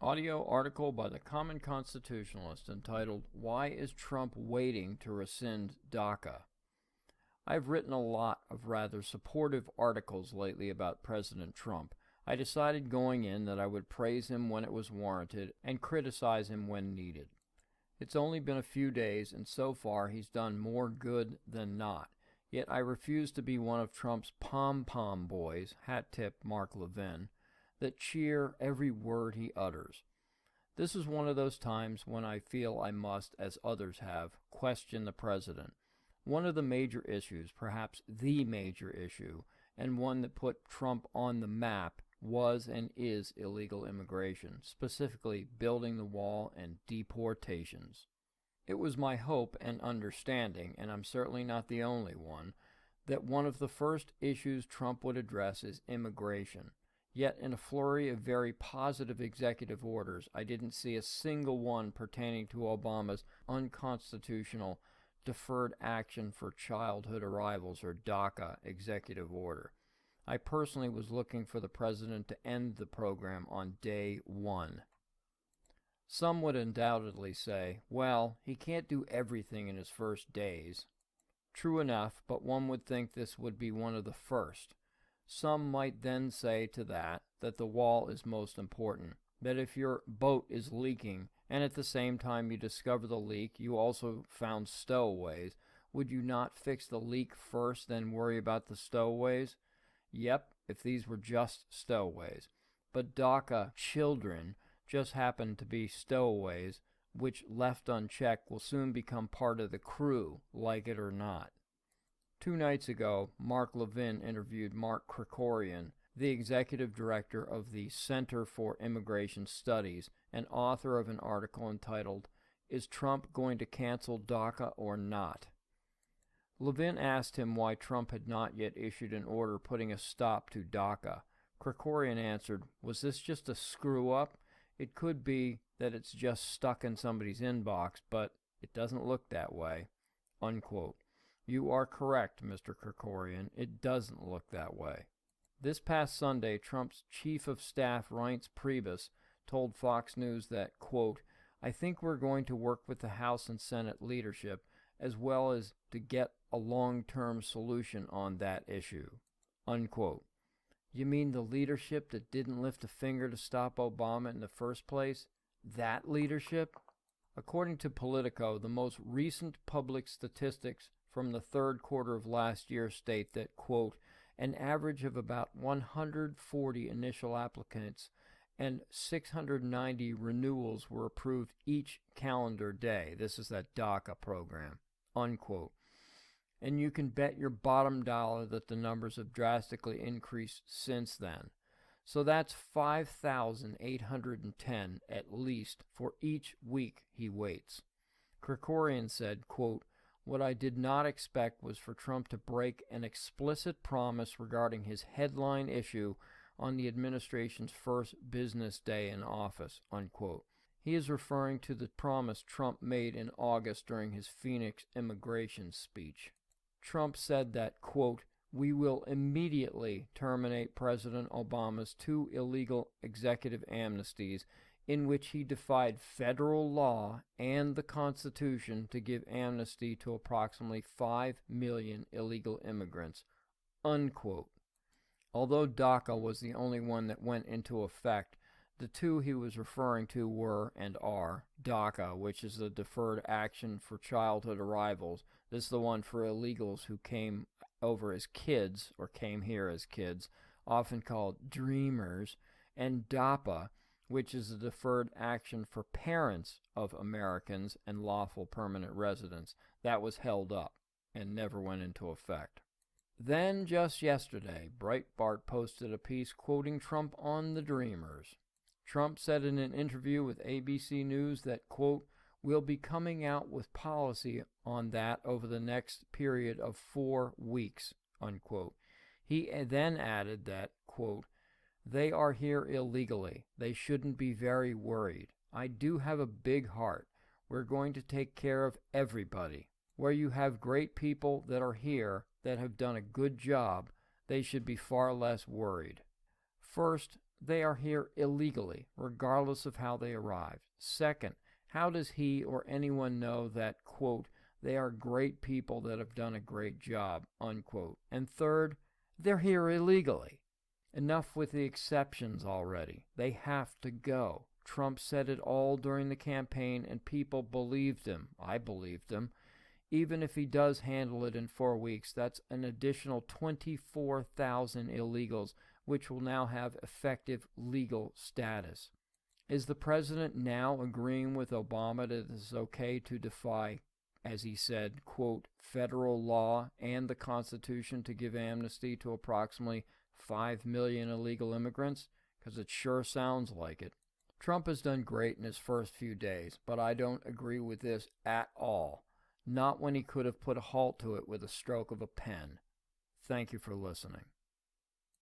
Audio article by the Common Constitutionalist entitled, Why is Trump Waiting to Rescind DACA? I've written a lot of rather supportive articles lately about President Trump. I decided going in that I would praise him when it was warranted and criticize him when needed. It's only been a few days, and so far he's done more good than not. Yet I refuse to be one of Trump's pom-pom boys, hat tip Mark Levin, that cheer every word he utters. This is one of those times when I feel I must, as others have, question the president. One of the major issues, perhaps the major issue, and one that put Trump on the map, was and is illegal immigration, specifically building the wall and deportations. It was my hope and understanding, and I'm certainly not the only one, that one of the first issues Trump would address is immigration. Yet in a flurry of very positive executive orders, I didn't see a single one pertaining to Obama's unconstitutional Deferred Action for Childhood Arrivals, or DACA, executive order. I personally was looking for the president to end the program on day one. Some would undoubtedly say, well, he can't do everything in his first days. True enough, but one would think this would be one of the first. Some might then say to that the wall is most important, that if your boat is leaking and at the same time you discover the leak, you also found stowaways, would you not fix the leak first, then worry about the stowaways? Yep, if these were just stowaways. But DACA children just happen to be stowaways, which left unchecked will soon become part of the crew, like it or not. 2 nights ago, Mark Levin interviewed Mark Krikorian, the executive director of the Center for Immigration Studies and author of an article entitled, Is Trump Going to Cancel DACA or Not? Levin asked him why Trump had not yet issued an order putting a stop to DACA. Krikorian answered, was this just a screw-up? It could be that it's just stuck in somebody's inbox, but it doesn't look that way. Unquote. You are correct, Mr. Krikorian. It doesn't look that way. This past Sunday, Trump's chief of staff, Reince Priebus, told Fox News that, quote, I think we're going to work with the House and Senate leadership as well as to get a long-term solution on that issue, unquote. You mean the leadership that didn't lift a finger to stop Obama in the first place? That leadership? According to Politico, the most recent public statistics from the third quarter of last year state that, quote, an average of about 140 initial applicants and 690 renewals were approved each calendar day. This is that DACA program, unquote. And you can bet your bottom dollar that the numbers have drastically increased since then. So that's 5,810 at least for each week he waits. Krikorian said, quote, what I did not expect was for Trump to break an explicit promise regarding his headline issue on the administration's first business day in office, unquote. He is referring to the promise Trump made in August during his Phoenix immigration speech. Trump said that, quote, we will immediately terminate President Obama's 2 illegal executive amnesties in which he defied federal law and the Constitution to give amnesty to approximately 5 million illegal immigrants, unquote. Although DACA was the only one that went into effect, the 2 he was referring to were and are DACA, which is the Deferred Action for Childhood Arrivals. This is the one for illegals who came over as kids or came here as kids, often called dreamers, and DAPA, which is a deferred action for parents of Americans and lawful permanent residents. That was held up and never went into effect. Then, just yesterday, Breitbart posted a piece quoting Trump on the Dreamers. Trump said in an interview with ABC News that, quote, we'll be coming out with policy on that over the next period of 4 weeks, unquote. He then added that, quote, they are here illegally. They shouldn't be very worried. I do have a big heart. We're going to take care of everybody. Where you have great people that are here that have done a good job, they should be far less worried. First, they are here illegally, regardless of how they arrived. Second, how does he or anyone know that, quote, they are great people that have done a great job, unquote? And third, they're here illegally. Enough with the exceptions already. They have to go. Trump said it all during the campaign, and people believed him. I believed him. Even if he does handle it in 4 weeks, that's an additional 24,000 illegals, which will now have effective legal status. Is the president now agreeing with Obama that it is okay to defy, as he said, quote, federal law and the Constitution to give amnesty to approximately 5 million illegal immigrants? Because it sure sounds like it. Trump has done great in his first few days, but I don't agree with this at all. Not when he could have put a halt to it with a stroke of a pen. Thank you for listening.